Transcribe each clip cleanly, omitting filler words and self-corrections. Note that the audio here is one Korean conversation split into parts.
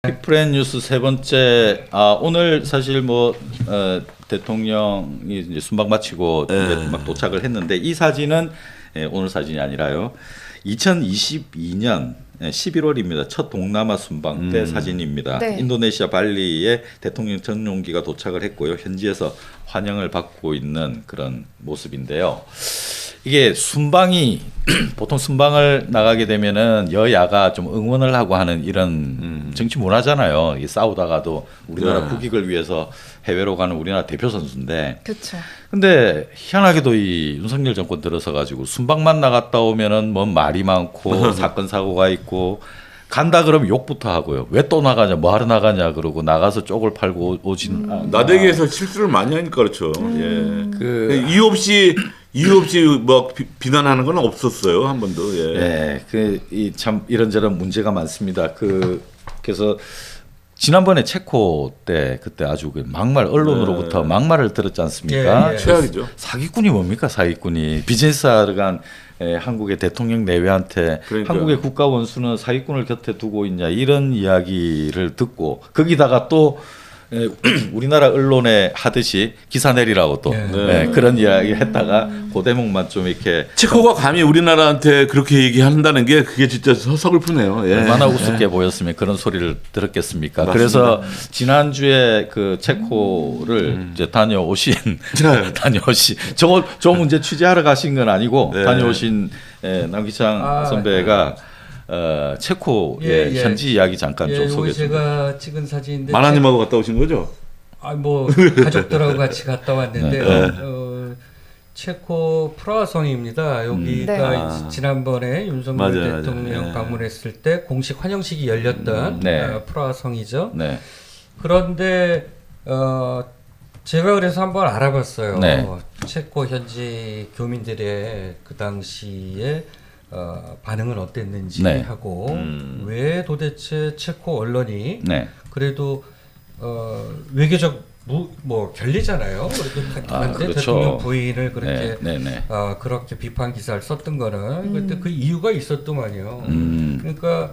피프렌 뉴스 세 번째. 오늘 사실 대통령이 이제 순방 마치고 이제 막 도착을 했는데 이 사진은 오늘 사진이 아니라요. 2022년 11월입니다. 첫 동남아 순방 때 사진입니다. 네. 인도네시아 발리에 대통령 전용기가 도착을 했고요. 현지에서 환영을 받고 있는 그런 모습인데요. 이게 순방이 보통 순방을 나가게 되면은 여야가 좀 응원을 하고 하는 이런 정치 문화잖아요. 이게 싸우다가도 우리나라 국익을 위해서 해외로 가는 우리나라 대표 선수인데. 그렇죠. 근데 희한하게도 이 윤석열 정권 들어서 가지고 순방만 나갔다 오면은 뭐 말이 많고 사건 사고가 있고 간다 그러면 욕부터 하고요. 왜 또 나가냐, 뭐 하러 나가냐 그러고 나가서 쪽을 팔고 오진. 나대기에서 실수를 많이 하니까 그렇죠. 예. 이유 없이 뭐 비난하는 건 없었어요, 한 번도. 예. 참 이런저런 문제가 많습니다. 그래서 지난번에 체코 때 그때 아주 막말 언론으로부터 막말을 들었지 않습니까? 최악이죠. 사기꾼이 뭡니까, 사기꾼이. 비즈니스하러 간 한국의 대통령 내외한테 그러니까요. 한국의 국가 원수는 사기꾼을 곁에 두고 있냐 이런 이야기를 듣고 거기다가 또 우리나라 언론에 하듯이 기사 내리라고 또 그런 이야기 했다가 그 대목만 좀 이렇게 체코가 감히 우리나라한테 그렇게 얘기한다는 게 그게 진짜 서글프네요. 예. 얼마나 우습게 보였으면 그런 소리를 들었겠습니까? 맞습니다. 그래서 지난주에 그 체코를 이제 다녀오신 저 문제 취재하러 가신 건 아니고 다녀오신 남기창 선배가 체코의 현지 이야기 잠깐 좀 소개해 주세요. 제가 찍은 사진인데 만화님하고 갔다 오신 거죠? 뭐 가족들하고 같이 갔다 왔는데 체코 프라하성입니다. 여기가 지난번에 윤석열 대통령 방문했을 때 공식 환영식이 열렸던 프라하성이죠. 그런데 제가 그래서 한번 알아봤어요. 체코 현지 교민들의 그 당시에 반응은 어땠는지 하고 왜 도대체 체코 언론이 그래도 외교적 결례잖아요. 그런데 그렇죠. 대통령 부인을 그렇게 그렇게 비판 기사를 썼던 거는 그때 그 이유가 있었더만요. 그러니까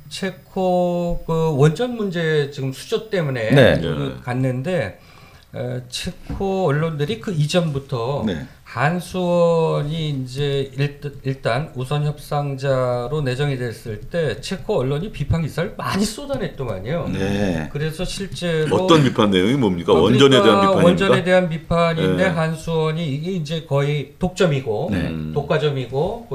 체코 그 원전 문제 지금 수조 때문에 갔는데 체코 언론들이 그 이전부터 한수원이 이제 일단 우선 협상자로 내정이 됐을 때 체코 언론이 비판 기사를 많이 쏟아냈더만요. 그래서 실제로 어떤 비판 내용이 뭡니까? 원전에 대한 비판입니까? 원전에 대한 비판인데 한수원이 이게 이제 거의 독점이고 독과점이고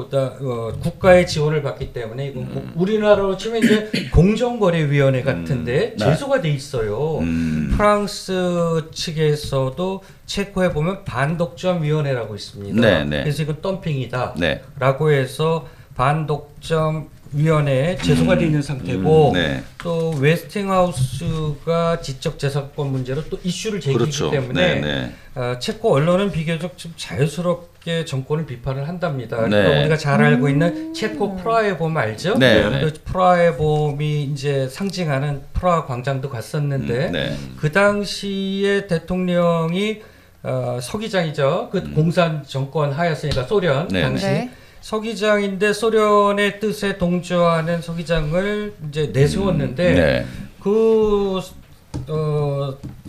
국가의 지원을 받기 때문에 이건 우리나라로 치면 이제 공정거래위원회 같은데 제소가 돼 있어요. 프랑스 측에서도 체코에 보면 반독점위원회라고 있습니다. 그래서 이건 덤핑이다라고 해서 반독점위원회에 제소가 되어 있는 상태고 또 웨스팅하우스가 지적재산권 문제로 또 이슈를 제기하기 때문에 체코 언론은 비교적 좀 자유스럽게 정권을 비판을 한답니다. 그러니까 우리가 잘 알고 있는 체코 프라하의 봄 알죠? 그 프라하의 봄이 이제 상징하는 프라하 광장도 갔었는데 그 당시에 대통령이 서기장이죠. 그 공산 정권 하였으니까 소련 당시 서기장인데 소련의 뜻에 동조하는 서기장을 이제 내세웠는데 그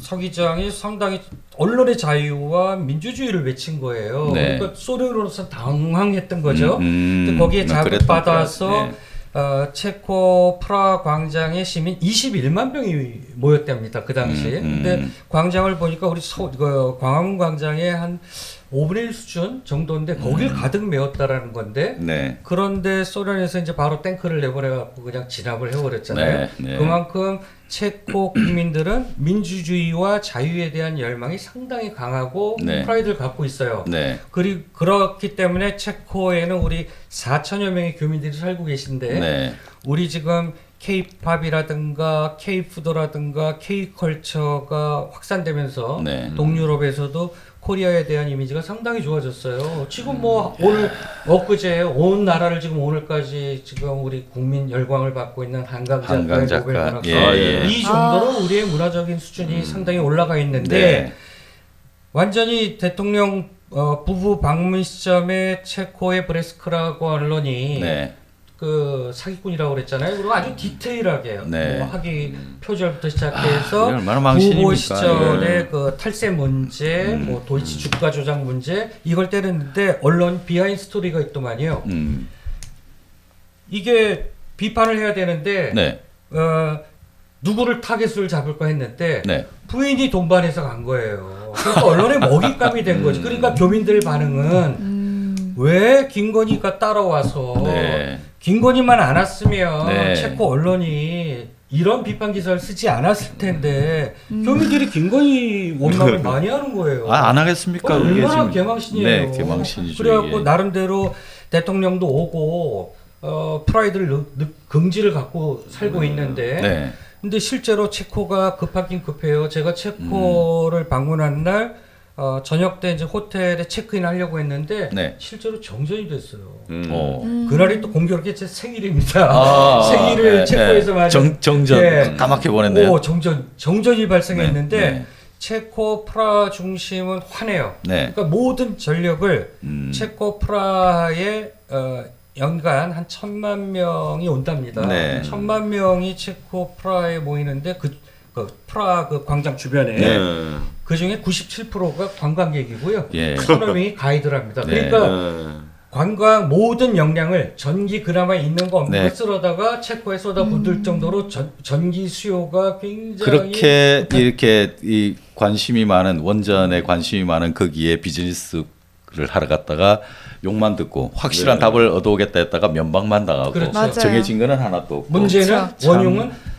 서기장이 상당히 언론의 자유와 민주주의를 외친 거예요. 그러니까 소련으로서 당황했던 거죠. 근데 거기에 자극받아서 체코 프라하 광장에 시민 21만 명이 모였답니다. 그 당시에. 근데 광장을 보니까 우리 광화문 광장에 한 5분의 1 수준 정도인데 거길 가득 메웠다라는 건데 그런데 소련에서 이제 바로 탱크를 내보내갖고 그냥 진압을 해버렸잖아요. 그만큼 체코 국민들은 민주주의와 자유에 대한 열망이 상당히 강하고 프라이드를 갖고 있어요. 그렇기 때문에 체코에는 우리 4천여 명의 교민들이 살고 계신데 우리 지금 K-팝이라든가 K-푸드라든가 K-컬처가 확산되면서 동유럽에서도 코리아에 대한 이미지가 상당히 좋아졌어요. 지금 뭐 오늘 엊그제 온 나라를 지금 오늘까지 지금 우리 국민 열광을 받고 있는 한강 작가 이 정도로 우리의 문화적인 수준이 상당히 올라가 있는데 완전히 대통령 부부 방문 시점에 체코의 브레스크라고 언론이 그 사기꾼이라고 그랬잖아요. 그리고 아주 디테일하게 네. 뭐 학위 표절부터 시작해서 얼마나 망신입니까? 후보 시절에 예. 그 탈세 문제, 뭐 도이치 주가 조작 문제 이걸 때렸는데 언론 비하인드 스토리가 있더만요. 이게 비판을 해야 되는데 네. 누구를 타겟을 잡을까 했는데 네. 부인이 동반해서 간 거예요. 그러니까 언론의 먹잇감이 된 거지. 그러니까 교민들 반응은 왜 김건희가 따라와서 네. 김건희만 안 왔으면 네. 체코 언론이 이런 비판 기사를 쓰지 않았을 텐데 교민들이 김건희 원망을 많이 하는 거예요. 안 하겠습니까? 그게 얼마나 지금- 개망신이에요. 네, 개망신이죠. 그래갖고 이게. 나름대로 대통령도 오고 프라이드를 긍지를 갖고 살고 있는데 네. 근데 실제로 체코가 급하긴 급해요. 제가 체코를 방문한 날 저녁 때 이제 호텔에 체크인 하려고 했는데 네. 실제로 정전이 됐어요. 그날이 또 공교롭게 제 생일입니다. 생일을 체코에서 맞은 정전 예. 까맣게 보냈네요. 정전이 발생했는데 네. 체코 프라 중심은 화내요. 네. 그러니까 모든 전력을 체코 프라하에 연간 한 1,000만 명이 온답니다. 네. 1,000만 명이 체코 프라하에 모이는데 그 프라하 그 광장 주변에 네. 그 중에 97%가 관광객이고요. 예. 1,000명이 가이드랍니다. 네. 그러니까 관광 모든 역량을 전기 그나마 있는 거 없는 네. 거 쓸어다가 체코에 쏟아붓을 정도로 전기 수요가 굉장히 그렇게 이렇게 이 관심이 많은 원전에 관심이 많은 거기에 비즈니스를 하러 갔다가 욕만 듣고 확실한 네. 답을 얻어오겠다 했다가 면박만 당하고 그렇죠. 맞아요. 정해진 거는 하나도 없고 문제는 그렇죠. 원흉은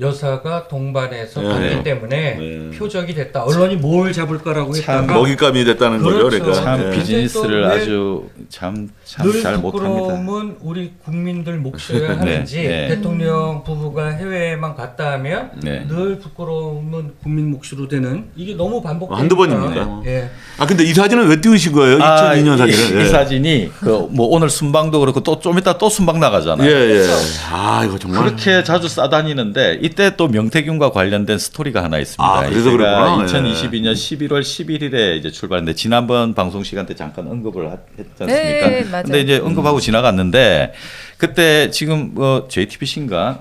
여사가 동반해서 네. 갔기 때문에 네. 표적이 됐다. 언론이 뭘 잡을 거라고 참 했다가 먹잇감이 됐다는 거죠. 그렇죠. 그러니까. 참 예. 비즈니스를 근데 또 아주 참 늘 잘 못합니다. 부끄러움은 우리 국민들 몫이어야 하는지 네. 대통령 부부가 해외에만 갔다 하면 네. 늘 부끄러움은 국민 몫으로 되는 이게 너무 반복되니까 한두 번입니까? 예. 아 근데 이 사진은 왜 띄우신 거예요? 2002년 사진은. 이 사진이 그 뭐 오늘 순방도 그렇고 또 좀 이따 또 순방 나가잖아요. 예, 예. 아 이거 정말. 그렇게 자주 싸다니는데 이때 또 명태균과 관련된 스토리가 하나 있습니다. 아, 그래서 제가 그렇구나. 2022년 11월 11일에 이제 출발했는데 지난번 방송 시간 때 잠깐 언급을 했지 않습니까? 네, 맞아요. 근데 이제 언급하고 지나갔는데 그때 지금 JTBC인가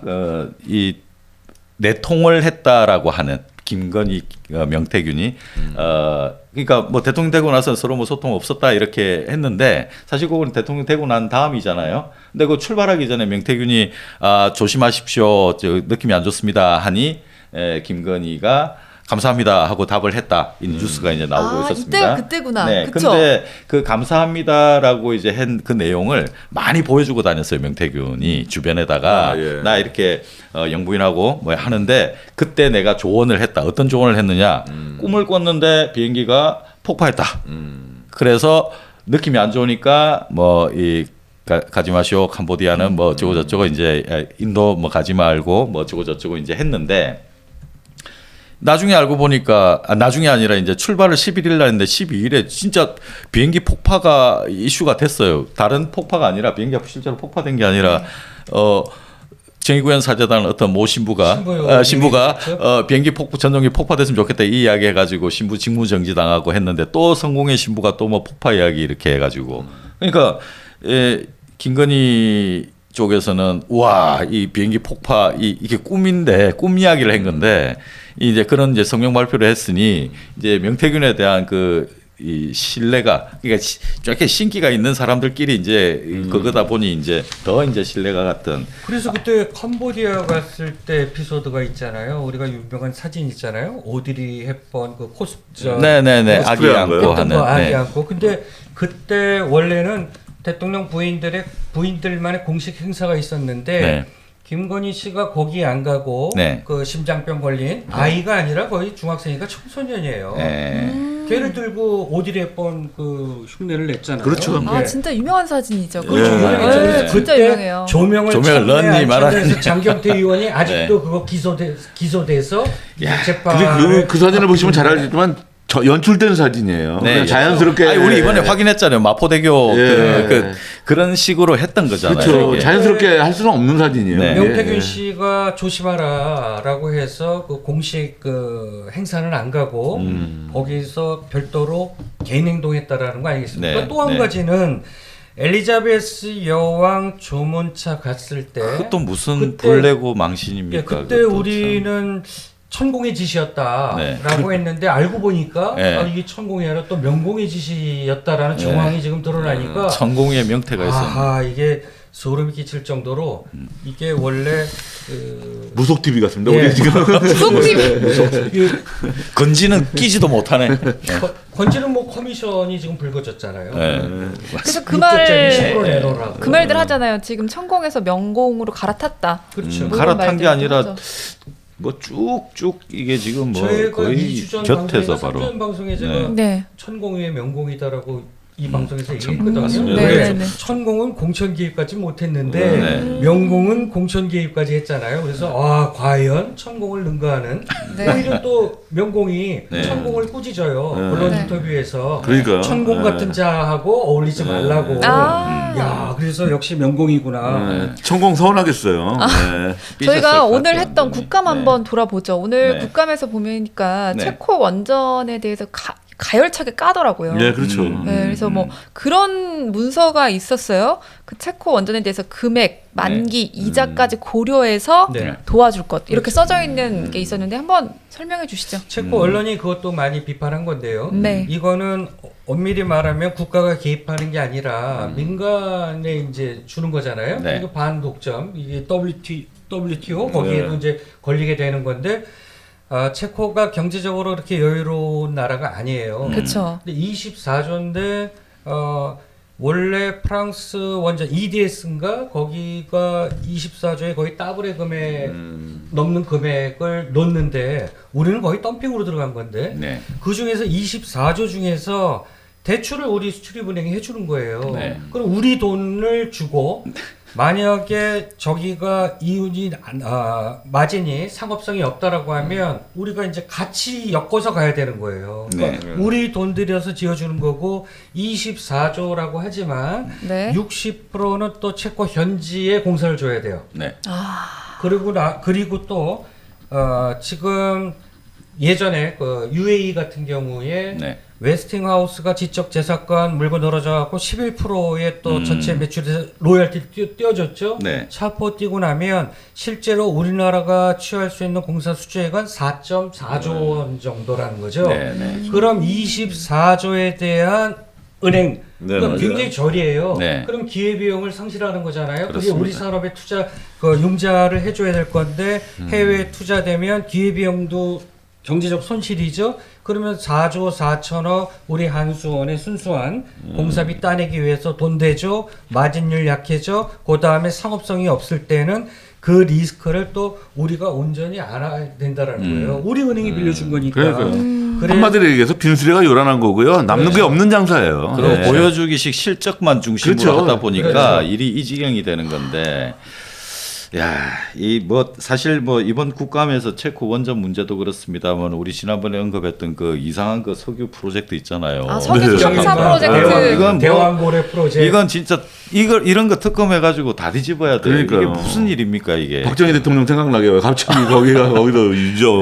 이 내통을 했다라고 하는 김건희 명태균이 그러니까 뭐 대통령 되고 나서 서로 뭐 소통 없었다 이렇게 했는데 사실 그건 대통령 되고 난 다음이잖아요. 근데 그 출발하기 전에 명태균이 조심하십시오. 저 느낌이 안 좋습니다 하니 김건희가 감사합니다 하고 답을 했다. 이 뉴스가 이제 나오고 있었습니다. 이때가 그때구나. 네, 그쵸? 근데 그 감사합니다라고 이제 한 그 내용을 많이 보여주고 다녔어요. 명태균이 주변에다가 예. 나 이렇게 영부인하고 뭐 하는데 그때 내가 조언을 했다. 어떤 조언을 했느냐? 꿈을 꿨는데 비행기가 폭파했다. 그래서 느낌이 안 좋으니까 뭐 이 가지 마시오 캄보디아는 뭐 저거 저쩌고 이제 인도 뭐 가지 말고 뭐 저거 저쩌고 이제 했는데. 나중에 알고 보니까 나중에 아니라 이제 출발을 11일 날 했는데 12일에 진짜 비행기 폭파가 이슈가 됐어요. 다른 폭파가 아니라 비행기가 실제로 폭파된 게 아니라 정의구현 사재단 어떤 모 신부가 비행기 전용기 폭파됐으면 좋겠다 이 이야기 해가지고 신부 직무 정지 당하고 했는데 또 성공의 신부가 또 뭐 폭파 이야기 이렇게 해가지고 그러니까 김건희 쪽에서는 와 이 비행기 폭파 이게 꿈인데 꿈 이야기를 한 건데 이제 그런 이제 성명 발표를 했으니 이제 명태균에 대한 이 신뢰가 그러니까 이렇게 신기가 있는 사람들끼리 이제 그거다 보니 이제 더 이제 신뢰가 같은. 그래서 그때 캄보디아 갔을 때 에피소드가 있잖아요. 우리가 유명한 사진 있잖아요. 오드리 헵번 그 네네네 아기 코스프레한 안고 거요? 하는. 아기 네. 안고. 근데 그때 원래는 대통령 부인들만의 공식 행사가 있었는데 네. 김건희 씨가 거기 안 가고 네. 그 심장병 걸린 아이가 아니라 거의 중학생이니까 청소년이에요. 네. 걔를 들고 오드리 헵번 그 흉내를 냈잖아요. 그렇죠. 아 예. 진짜 유명한 사진이죠. 그렇죠. 예. 네, 진짜 그때 유명해요. 조명을 런니 말하는 해서 장경태 의원이 아직도 그거 기소돼서 재판을 근데 그 사진을 보시면 잘 알겠지만 연출된 사진이에요. 네. 그냥 자연스럽게. 아니, 우리 이번에 확인했잖아요. 마포대교 예. 그런 식으로 했던 거잖아요. 그렇죠. 이게. 자연스럽게 할 수는 없는 사진이에요. 네. 명태균 예. 씨가 조심하라라고 해서 그 공식 그 행사는 안 가고 거기서 별도로 개인 행동했다라는 거 아니겠습니까? 네, 또 한 네. 가지는 엘리자베스 여왕 조문차 갔을 때 그것도 무슨 그때- 불레고 망신입니까? 예, 그때 그것도 우리는 천공의 짓이었다라고 네. 했는데 알고 보니까 네. 이게 천공이 아니라 또 명공의 짓이었다라는 정황이 지금 드러나니까 참. 천공의 명태가 있었는데 아하 이게 소름이 끼칠 정도로 이게 원래 무속 TV 같습니다. 예. 우리 지금 건지는 끼지도 못하네. 건지는 뭐 커미션이 지금 불거졌잖아요. 네. 그래서 그 6조짜리 말, 10% 내놓으라고. 그 말들 하잖아요. 지금 천공에서 명공으로 갈아탔다. 그렇죠. 뭐 갈아탄 게 이런 아니라 말들도 하죠. 뭐 쭉쭉 이게 지금 뭐 저희가 거의 2주 전 곁에서 방송에 바로 3주 방송에 제가 네. 천공의 명공이다라고 이 방송에서 참, 얘기했거든요. 맞습니다. 네, 네. 천공은 공천 개입까지 못했는데 네. 명공은 공천 개입까지 했잖아요. 그래서 과연 천공을 능가하는 네. 오히려 또 명공이 네. 천공을 꾸짖어요. 네. 언론 네. 인터뷰에서 그러니까. 천공 네. 같은 자하고 어울리지 말라고. 아. 야, 그래서 역시 명공이구나. 천공 서운하겠어요. 네. 삐졌을 저희가 것 오늘 같아요. 했던 국감 네. 한번 돌아보죠. 오늘 네. 국감에서 보니까 네. 체코 원전에 대해서 가열차게 까더라고요. 예, 그렇죠. 네, 그래서 뭐 그런 문서가 있었어요. 그 체코 원전에 대해서 금액, 만기, 이자까지 고려해서 네. 도와줄 것 이렇게 써져 있는 게 있었는데 한번 설명해 주시죠. 체코 언론이 그것도 많이 비판한 건데요. 네. 이거는 엄밀히 말하면 국가가 개입하는 게 아니라 민간에 이제 주는 거잖아요. 네. 이거 반독점 이게 WTO 거기에도 이제 걸리게 되는 건데 체코가 경제적으로 그렇게 여유로운 나라가 아니에요. 그렇죠. 근데 24조인데 원래 프랑스 원전 EDS인가 거기가 24조에 거의 더블의 금액 넘는 금액을 놓는데 우리는 거의 덤핑으로 들어간 건데 네. 그 중에서 24조 중에서 대출을 우리 수출입은행이 해주는 거예요. 네. 그럼 우리 돈을 주고 만약에 저기가 이윤이 마진이 상업성이 없다라고 하면 우리가 이제 같이 엮어서 가야 되는 거예요. 그러니까 네. 우리 돈 들여서 지어주는 거고 24조라고 하지만 네. 60%는 또 체코 현지에 공사를 줘야 돼요. 네. 그리고 또 지금 예전에 그 UAE 같은 경우에 네. 웨스팅하우스가 지적 재산권 물고 늘어져 갖고 11%의 또 전체 매출에서 로열티 띄워줬죠. 네. 차포 띄고 나면 실제로 우리나라가 취할 수 있는 공사 수주액은 4.4조 원 정도라는 거죠. 네, 네. 그럼 24조에 대한 은행 네, 그러니까 맞아요. 굉장히 저리해요. 네. 그럼 기회비용을 상실하는 거잖아요. 그게 그렇습니다. 우리 산업에 투자 융자를 해줘야 될 건데 해외 투자되면 기회비용도 경제적 손실이죠. 그러면 4조 4천억 우리 한수원의 순수한 공사비 따내기 위해서 돈 대죠. 마진율 약해져. 그 다음에 상업성이 없을 때는 그 리스크를 또 우리가 온전히 알아야 된다라는 거예요. 우리 은행이 빌려준 거니까. 그러니까요. 그래- 한마디로 얘기해서 빈수레가 요란한 거고요. 남는 게 없는 장사예요. 그리고 네. 보여주기식 실적만 중심으로 그렇죠. 하다 보니까 그렇죠. 일이 이 지경이 되는 건데, 야, 이 뭐 사실 뭐 이번 국감에서 체코 원전 문제도 그렇습니다만 우리 지난번에 언급했던 그 이상한 그 석유 프로젝트 있잖아요. 석유 네. 청산 대왕- 프로젝트. 이건 뭐- 대왕고래 프로젝트. 이건 진짜 이런 거 특검해가지고 다 뒤집어야 돼요. 그러니까요. 이게 무슨 일입니까 이게? 박정희 대통령 생각나게 왜 갑자기 거기도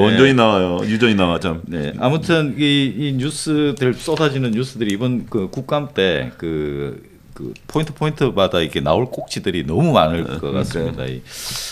원전이 나와요. 유전이 나와 참. 네, 아무튼 이 뉴스들 쏟아지는 뉴스들이 이번 그 국감 때 그 포인트마다 이렇게 나올 꼭지들이 너무 많을 것 같습니다.